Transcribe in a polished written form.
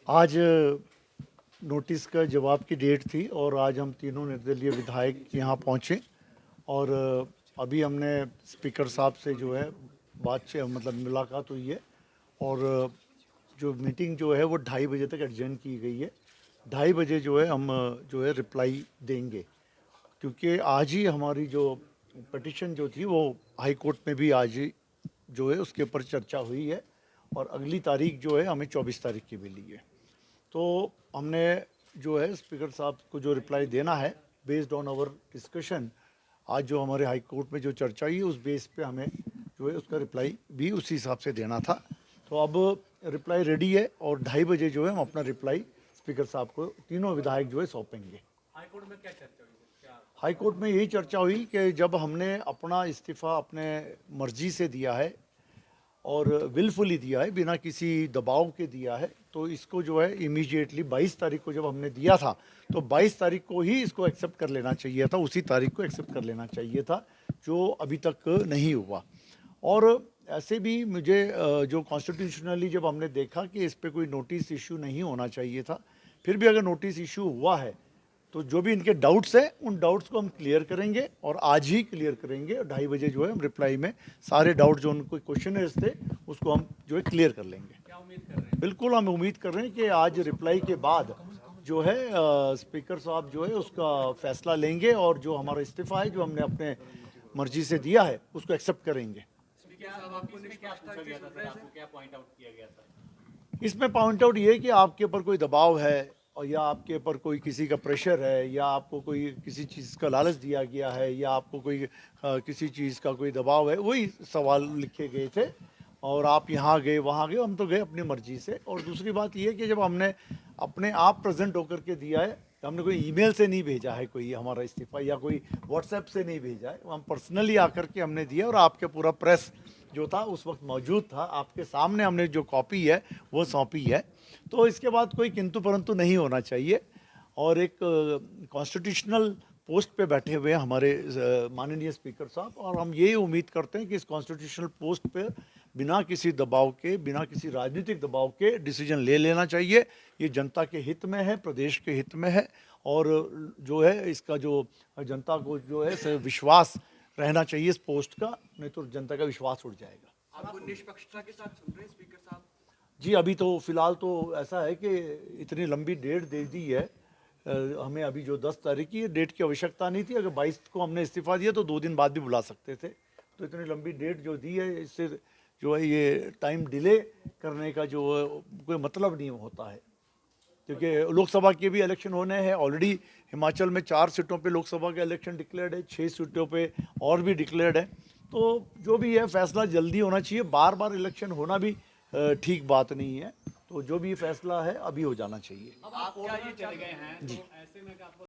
आज नोटिस का जवाब की डेट थी और आज हम तीनों निर्दलीय विधायक यहाँ पहुँचे और अभी हमने स्पीकर साहब से जो है मतलब मुलाकात हुई है और जो मीटिंग जो है वो 2:30 बजे तक एडजर्न की गई है। 2:30 बजे जो है हम जो है रिप्लाई देंगे, क्योंकि आज ही हमारी जो पिटिशन जो थी वो हाई कोर्ट में भी आज ही जो है उसके ऊपर चर्चा हुई है और अगली तारीख जो है हमें 24 तारीख की मिली है। तो हमने जो है स्पीकर साहब को जो रिप्लाई देना है बेस्ड ऑन आवर डिस्कशन, आज जो हमारे हाई कोर्ट में जो चर्चा हुई उस बेस पे हमें जो है उसका रिप्लाई भी उसी हिसाब से देना था। तो अब रिप्लाई रेडी है और 2:30 बजे जो है हम अपना रिप्लाई स्पीकर साहब को तीनों विधायक जो है सौंपेंगे। हाई कोर्ट में क्या चर्चा हुई? क्या हाई कोर्ट में यही चर्चा हुई कि जब हमने अपना इस्तीफ़ा अपने मर्जी से दिया है और विलफुली दिया है, बिना किसी दबाव के दिया है, तो इसको जो है इमीडिएटली 22 तारीख को जब हमने दिया था तो 22 तारीख को ही इसको एक्सेप्ट कर लेना चाहिए था, उसी तारीख को एक्सेप्ट कर लेना चाहिए था, जो अभी तक नहीं हुआ। और ऐसे भी मुझे जो कॉन्स्टिट्यूशनली जब हमने देखा कि इस पर कोई नोटिस इशू नहीं होना चाहिए था, फिर भी अगर नोटिस इशू हुआ है तो जो भी इनके डाउट्स हैं उन डाउट्स को हम क्लियर करेंगे और आज ही क्लियर करेंगे। 2:30 बजे जो है हम रिप्लाई में सारे डाउट जो उनको क्वेश्चनर्स थे उसको हम जो है क्लियर कर लेंगे। क्या उम्मीद कर रहे हैं? बिल्कुल हम उम्मीद कर रहे हैं कि आज रिप्लाई के बाद जो है स्पीकर साहब जो है उसका फैसला लेंगे और जो हमारा इस्तीफ़ा है जो हमने अपने मर्जी से दिया है उसको एक्सेप्ट करेंगे। क्या आपको क्या पूछा गया था सर? आपको क्या पॉइंट आउट किया गया था? इसमें पॉइंट आउट ये है कि आपके ऊपर कोई दबाव है और या आपके ऊपर कोई किसी का प्रेशर है या आपको कोई किसी चीज़ का लालच दिया गया है या आपको कोई किसी चीज़ का कोई दबाव है, वही सवाल लिखे गए थे। और आप यहाँ गए वहाँ गए, हम तो गए अपनी मर्जी से। और दूसरी बात ये है कि जब हमने अपने आप प्रेजेंट होकर के दिया है, तो हमने कोई ईमेल से नहीं भेजा है कोई हमारा इस्तीफ़ा या कोई व्हाट्सएप से नहीं भेजा है, हम पर्सनली आकर के हमने दिया और आपके पूरा प्रेस जो था उस वक्त मौजूद था, आपके सामने हमने जो कॉपी है वो सौंपी है। तो इसके बाद कोई किंतु परंतु नहीं होना चाहिए। और एक कॉन्स्टिट्यूशनल पोस्ट पे बैठे हुए हैं हमारे माननीय स्पीकर साहब, और हम यही उम्मीद करते हैं कि इस कॉन्स्टिट्यूशनल पोस्ट पे बिना किसी दबाव के, बिना किसी राजनीतिक दबाव के डिसीजन ले लेना चाहिए। ये जनता के हित में है, प्रदेश के हित में है और जो है इसका जो जनता को जो है विश्वास रहना चाहिए इस पोस्ट का, नहीं तो जनता का विश्वास उड़ जाएगा। आपको निष्पक्षता के साथ सुन रहे हैं स्पीकर साहब? जी, अभी तो फिलहाल तो ऐसा है कि इतनी लंबी डेट दे दी है हमें। अभी जो 10 तारीख की डेट की आवश्यकता नहीं थी, अगर 22 को हमने इस्तीफ़ा दिया तो 2 दिन बाद भी बुला सकते थे। तो इतनी लंबी डेट जो दी है, इससे जो है ये टाइम डिले करने का जो कोई मतलब नहीं होता है, क्योंकि लोकसभा के भी इलेक्शन होने हैं। ऑलरेडी हिमाचल में 4 सीटों पे लोकसभा का इलेक्शन डिक्लेयर्ड है, 6 सीटों पे और भी डिक्लेयर्ड है। तो जो भी है फैसला जल्दी होना चाहिए, बार बार इलेक्शन होना भी ठीक बात नहीं है। तो जो भी फैसला है अभी हो जाना चाहिए। अब आप क्या ये चले गए हैं, तो ऐसे में क्या आपको